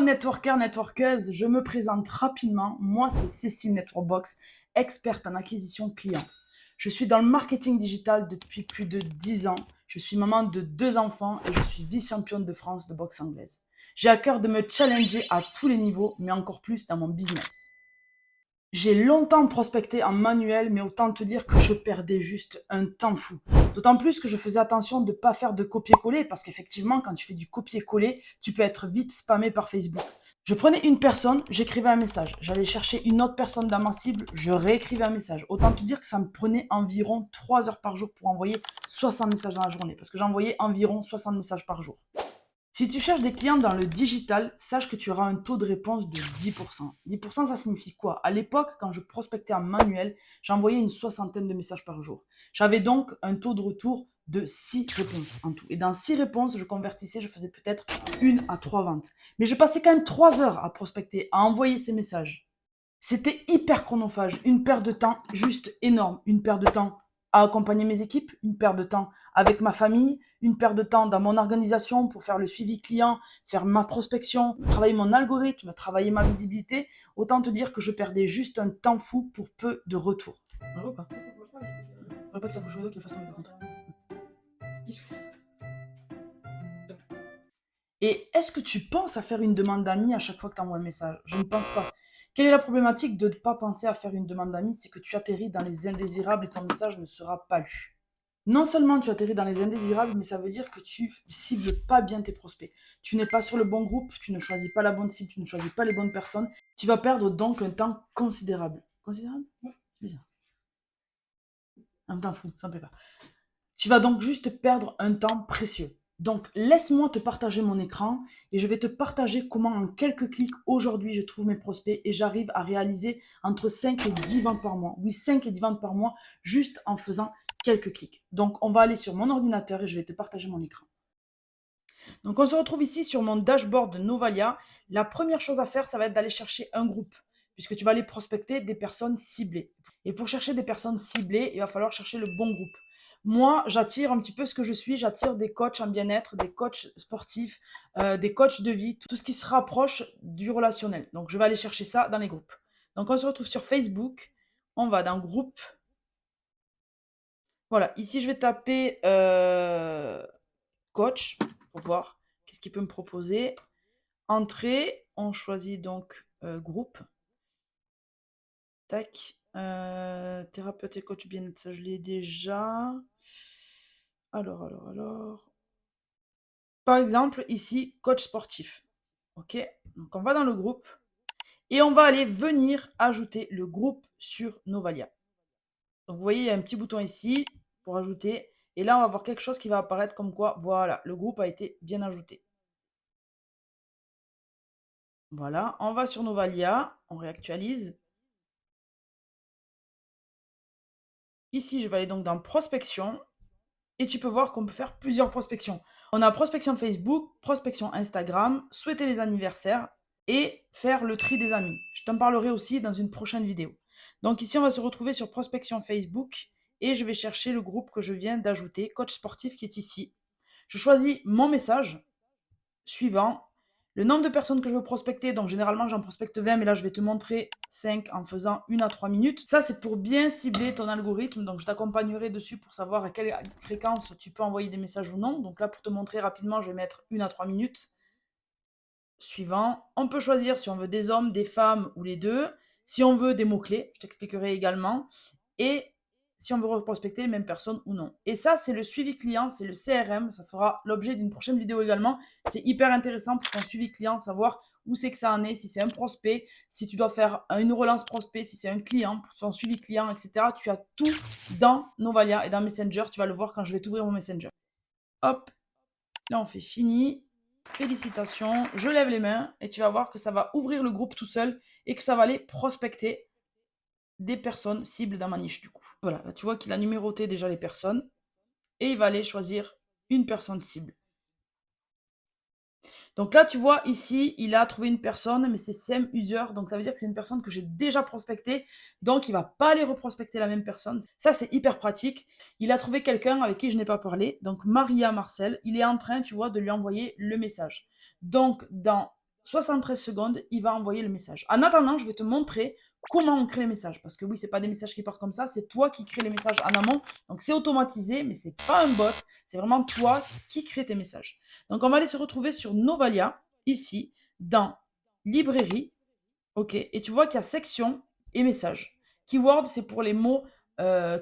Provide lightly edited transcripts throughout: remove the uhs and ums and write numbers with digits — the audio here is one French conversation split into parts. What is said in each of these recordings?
networker, networkeuse, je me présente rapidement. Moi, c'est Cécile Networkbox, experte en acquisition client. Je suis dans le marketing digital depuis plus de 10 ans. Je suis maman de 2 enfants et je suis vice-championne de France de boxe anglaise. J'ai à cœur de me challenger à tous les niveaux, mais encore plus dans mon business. J'ai longtemps prospecté en manuel, mais autant te dire que je perdais juste un temps fou. D'autant plus que je faisais attention de ne pas faire de copier-coller, parce qu'effectivement, quand tu fais du copier-coller, tu peux être vite spammé par Facebook. Je prenais une personne, j'écrivais un message. J'allais chercher une autre personne dans ma cible, je réécrivais un message. Autant te dire que ça me prenait environ 3 heures par jour pour envoyer 60 messages dans la journée, parce que j'envoyais environ 60 messages par jour. Si tu cherches des clients dans le digital, sache que tu auras un taux de réponse de 10%. 10%, ça signifie quoi? À l'époque, quand je prospectais en manuel, j'envoyais une soixantaine de messages par jour. J'avais donc un taux de retour de 6 réponses en tout. Et dans 6 réponses, je convertissais, je faisais peut-être 1 à 3 ventes. Mais je passais quand même 3 heures à prospecter, à envoyer ces messages. C'était hyper chronophage, une perte de temps juste énorme, une perte de temps à accompagner mes équipes, une perte de temps avec ma famille, une perte de temps dans mon organisation pour faire le suivi client, faire ma prospection, travailler mon algorithme, travailler ma visibilité. Autant te dire que je perdais juste un temps fou pour peu de retour. On va pas. On va pas que ça couche qu'il fasse tomber par contre. Et est-ce que tu penses à faire une demande d'amis à chaque fois que tu envoies un message? Je ne pense pas. Quelle est la problématique de ne pas penser à faire une demande d'amis? C'est que tu atterris dans les indésirables et ton message ne sera pas lu. Non seulement tu atterris dans les indésirables, mais ça veut dire que tu cibles pas bien tes prospects. Tu n'es pas sur le bon groupe, tu ne choisis pas la bonne cible, tu ne choisis pas les bonnes personnes. Tu vas perdre donc un temps considérable. Considérable? Ouais, c'est bizarre. Un temps fou, ça me plaît pas. Tu vas donc juste perdre un temps précieux. Donc, laisse-moi te partager mon écran et je vais te partager comment en quelques clics aujourd'hui je trouve mes prospects et j'arrive à réaliser entre 5 et 10 ventes par mois. Oui, 5 et 10 ventes par mois juste en faisant quelques clics. Donc, on va aller sur mon ordinateur et je vais te partager mon écran. Donc, on se retrouve ici sur mon dashboard de Novalia. La première chose à faire, ça va être d'aller chercher un groupe puisque tu vas aller prospecter des personnes ciblées. Et pour chercher des personnes ciblées, il va falloir chercher le bon groupe. Moi, j'attire un petit peu ce que je suis, j'attire des coachs en bien-être, des coachs sportifs, des coachs de vie, tout ce qui se rapproche du relationnel. Donc, je vais aller chercher ça dans les groupes. Donc, on se retrouve sur Facebook, on va dans groupe. Voilà, ici, je vais taper coach pour voir qu'est-ce qu'il peut me proposer. Entrée, on choisit donc groupe. Tac. Thérapeute et coach bien-être, ça je l'ai déjà. Alors. Par exemple, ici, coach sportif. Ok. Donc on va dans le groupe et on va aller venir ajouter le groupe sur Novalia. Donc vous voyez, il y a un petit bouton ici pour ajouter. Et là, on va voir quelque chose qui va apparaître comme quoi, voilà, le groupe a été bien ajouté. Voilà, on va sur Novalia, on réactualise. Ici, je vais aller donc dans prospection. Et tu peux voir qu'on peut faire plusieurs prospections. On a prospection Facebook, prospection Instagram, souhaiter les anniversaires et faire le tri des amis. Je t'en parlerai aussi dans une prochaine vidéo. Donc ici, on va se retrouver sur prospection Facebook et je vais chercher le groupe que je viens d'ajouter, coach sportif, qui est ici. Je choisis mon message suivant. Le nombre de personnes que je veux prospecter, donc généralement j'en prospecte 20, mais là je vais te montrer 5 en faisant 1 à 3 minutes. Ça c'est pour bien cibler ton algorithme, donc je t'accompagnerai dessus pour savoir à quelle fréquence tu peux envoyer des messages ou non. Donc là pour te montrer rapidement, je vais mettre 1 à 3 minutes. Suivant, on peut choisir si on veut des hommes, des femmes ou les deux. Si on veut des mots-clés, je t'expliquerai également. Et si on veut reprospecter les mêmes personnes ou non. Et ça, c'est le suivi client, c'est le CRM. Ça fera l'objet d'une prochaine vidéo également. C'est hyper intéressant pour ton suivi client, savoir où c'est que ça en est, si c'est un prospect, si tu dois faire une relance prospect, si c'est un client, pour ton suivi client, etc. Tu as tout dans Novalia et dans Messenger. Tu vas le voir quand je vais t'ouvrir mon Messenger. Hop, là on fait fini. Félicitations, je lève les mains et tu vas voir que ça va ouvrir le groupe tout seul et que ça va aller prospecter des personnes cibles dans ma niche du coup. Voilà, là tu vois qu'il a numéroté déjà les personnes et il va aller choisir une personne cible. Donc là tu vois ici, il a trouvé une personne mais c'est same user, donc ça veut dire que c'est une personne que j'ai déjà prospectée, donc il va pas aller reprospecter la même personne. Ça c'est hyper pratique. Il a trouvé quelqu'un avec qui je n'ai pas parlé, donc Maria Marcel, il est en train, tu vois, de lui envoyer le message. Donc dans 73 secondes, il va envoyer le message. En attendant, je vais te montrer comment on crée les messages. Parce que oui, ce n'est pas des messages qui partent comme ça, c'est toi qui crée les messages en amont. Donc c'est automatisé, mais ce n'est pas un bot, c'est vraiment toi qui crée tes messages. Donc on va aller se retrouver sur Novalia, ici, dans Librairie. Ok, et tu vois qu'il y a section et message. Keyword, c'est pour les mots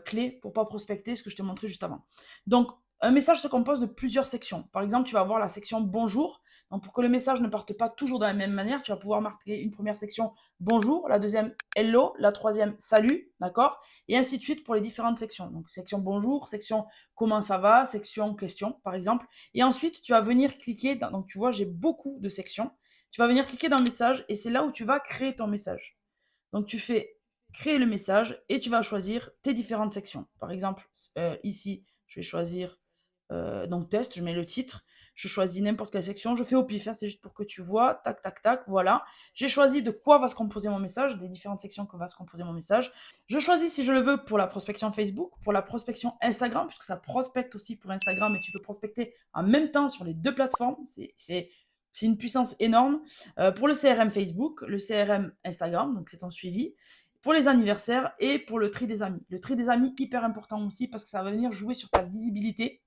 clés pour ne pas prospecter, ce que je t'ai montré juste avant. Donc, un message se compose de plusieurs sections. Par exemple, tu vas avoir la section bonjour. Donc, pour que le message ne parte pas toujours de la même manière, tu vas pouvoir marquer une première section bonjour, la deuxième hello, la troisième salut, d'accord? Et ainsi de suite pour les différentes sections. Donc, section bonjour, section comment ça va, section question, par exemple. Et ensuite, tu vas venir cliquer. Donc, tu vois, j'ai beaucoup de sections. Tu vas venir cliquer dans le message et c'est là où tu vas créer ton message. Donc, tu fais créer le message et tu vas choisir tes différentes sections. Par exemple, ici, je vais choisir donc test, je mets le titre, je choisis n'importe quelle section, je fais au pif, hein, c'est juste pour que tu vois, tac, tac, tac, voilà. J'ai choisi de quoi va se composer mon message, des différentes sections que va se composer mon message. Je choisis si je le veux pour la prospection Facebook, pour la prospection Instagram, puisque ça prospecte aussi pour Instagram et tu peux prospecter en même temps sur les deux plateformes, c'est une puissance énorme. Pour le CRM Facebook, le CRM Instagram, donc c'est ton suivi, pour les anniversaires et pour le tri des amis. Le tri des amis, hyper important aussi parce que ça va venir jouer sur ta visibilité.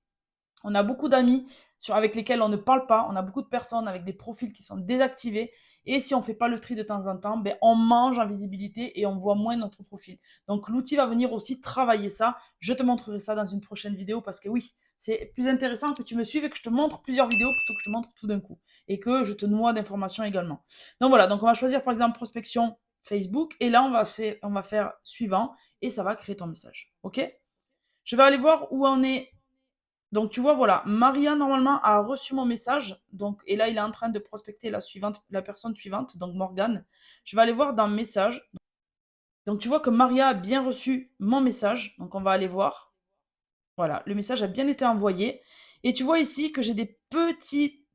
On a beaucoup d'amis avec lesquels on ne parle pas. On a beaucoup de personnes avec des profils qui sont désactivés. Et si on ne fait pas le tri de temps en temps, ben, on mange en visibilité et on voit moins notre profil. Donc l'outil va venir aussi travailler ça. Je te montrerai ça dans une prochaine vidéo parce que oui, c'est plus intéressant que tu me suives et que je te montre plusieurs vidéos plutôt que je te montre tout d'un coup. Et que je te noie d'informations également. Donc voilà, donc on va choisir par exemple prospection Facebook. Et là, on va faire suivant et ça va créer ton message. OK? Je vais aller voir où on est. Donc tu vois, voilà, Maria normalement a reçu mon message. Donc, et là, il est en train de prospecter la personne suivante, donc Morgane. Je vais aller voir dans message. Donc tu vois que Maria a bien reçu mon message. Donc on va aller voir. Voilà, le message a bien été envoyé. Et tu vois ici que j'ai des petites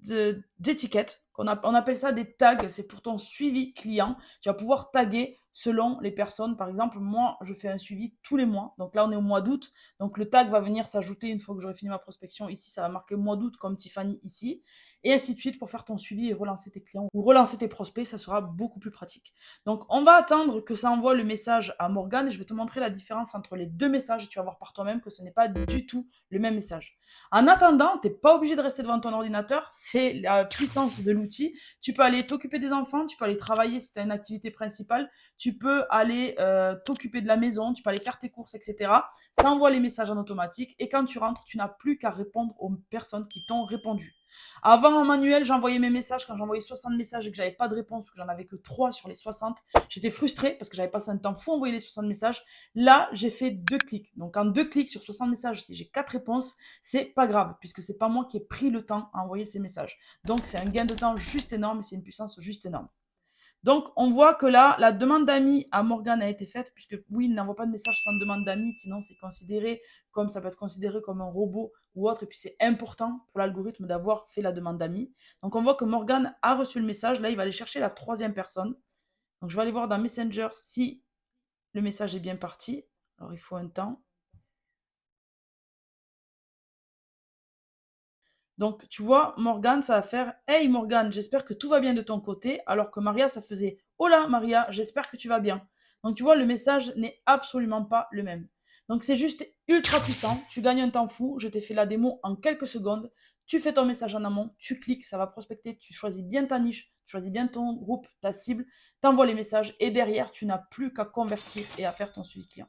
étiquettes. On appelle ça des tags. C'est pour ton suivi client. Tu vas pouvoir taguer selon les personnes. Par exemple, moi, je fais un suivi tous les mois. Donc là, on est au mois d'août. Donc le tag va venir s'ajouter une fois que j'aurai fini ma prospection. Ici, ça va marquer mois d'août comme Tiffany ici. Et ainsi de suite pour faire ton suivi et relancer tes clients ou relancer tes prospects. Ça sera beaucoup plus pratique. Donc on va attendre que ça envoie le message à Morgane et je vais te montrer la différence entre les deux messages et tu vas voir par toi-même que ce n'est pas du tout le même message. En attendant, tu n'es pas obligé de rester devant ton ordinateur, c'est la puissance de l'outil. Tu peux aller t'occuper des enfants, tu peux aller travailler si tu as une activité principale, tu peux aller t'occuper de la maison, tu peux aller faire tes courses, etc. Ça envoie les messages en automatique et quand tu rentres, tu n'as plus qu'à répondre aux personnes qui t'ont répondu. Avant, en manuel, j'envoyais mes messages. Quand j'envoyais 60 messages et que j'avais pas de réponse ou que j'en avais que 3 sur les 60, j'étais frustrée parce que j'avais passé un temps fou à envoyer les 60 messages. Là, j'ai fait 2 clics. Donc, en 2 clics sur 60 messages, si j'ai 4 réponses, c'est pas grave puisque c'est pas moi qui ai pris le temps à envoyer ces messages. Donc, c'est un gain de temps juste énorme et c'est une puissance juste énorme. Donc, on voit que là, la demande d'amis à Morgane a été faite, puisque oui, il n'envoie pas de message sans demande d'amis, sinon c'est considéré comme, ça peut être considéré comme un robot ou autre, et puis c'est important pour l'algorithme d'avoir fait la demande d'amis. Donc, on voit que Morgane a reçu le message, là, il va aller chercher la troisième personne. Donc, je vais aller voir dans Messenger si le message est bien parti. Alors, il faut un temps. Donc, tu vois, Morgane, ça va faire Hey Morgane, j'espère que tout va bien de ton côté. Alors que Maria, ça faisait Hola Maria, j'espère que tu vas bien. Donc, tu vois, le message n'est absolument pas le même. Donc, c'est juste ultra puissant. Tu gagnes un temps fou. Je t'ai fait la démo en quelques secondes. Tu fais ton message en amont, tu cliques, ça va prospecter. Tu choisis bien ta niche, tu choisis bien ton groupe, ta cible. Tu envoies les messages et derrière, tu n'as plus qu'à convertir et à faire ton suivi client.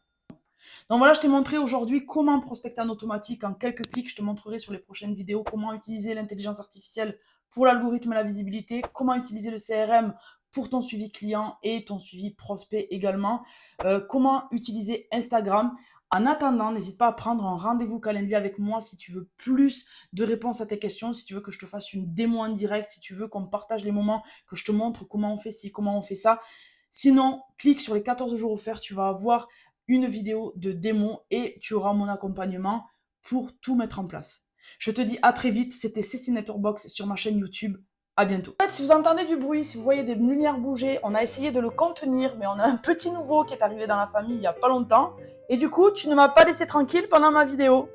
Donc voilà, je t'ai montré aujourd'hui comment prospecter en automatique en quelques clics. Je te montrerai sur les prochaines vidéos comment utiliser l'intelligence artificielle pour l'algorithme et la visibilité, comment utiliser le CRM pour ton suivi client et ton suivi prospect également, comment utiliser Instagram. En attendant, n'hésite pas à prendre un rendez-vous calendrier avec moi si tu veux plus de réponses à tes questions, si tu veux que je te fasse une démo en direct, si tu veux qu'on partage les moments, que je te montre comment on fait ci, comment on fait ça. Sinon, clique sur les 14 jours offerts, tu vas avoir une vidéo de démo et tu auras mon accompagnement pour tout mettre en place. Je te dis à très vite, c'était Cécile Networkbox sur ma chaîne YouTube. À bientôt. En fait, si vous entendez du bruit, si vous voyez des lumières bouger, on a essayé de le contenir, mais on a un petit nouveau qui est arrivé dans la famille il n'y a pas longtemps. Et du coup, tu ne m'as pas laissé tranquille pendant ma vidéo.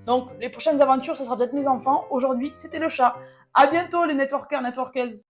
Donc, les prochaines aventures, ce sera peut-être mes enfants. Aujourd'hui, c'était le chat. À bientôt les networkers, networkeuses.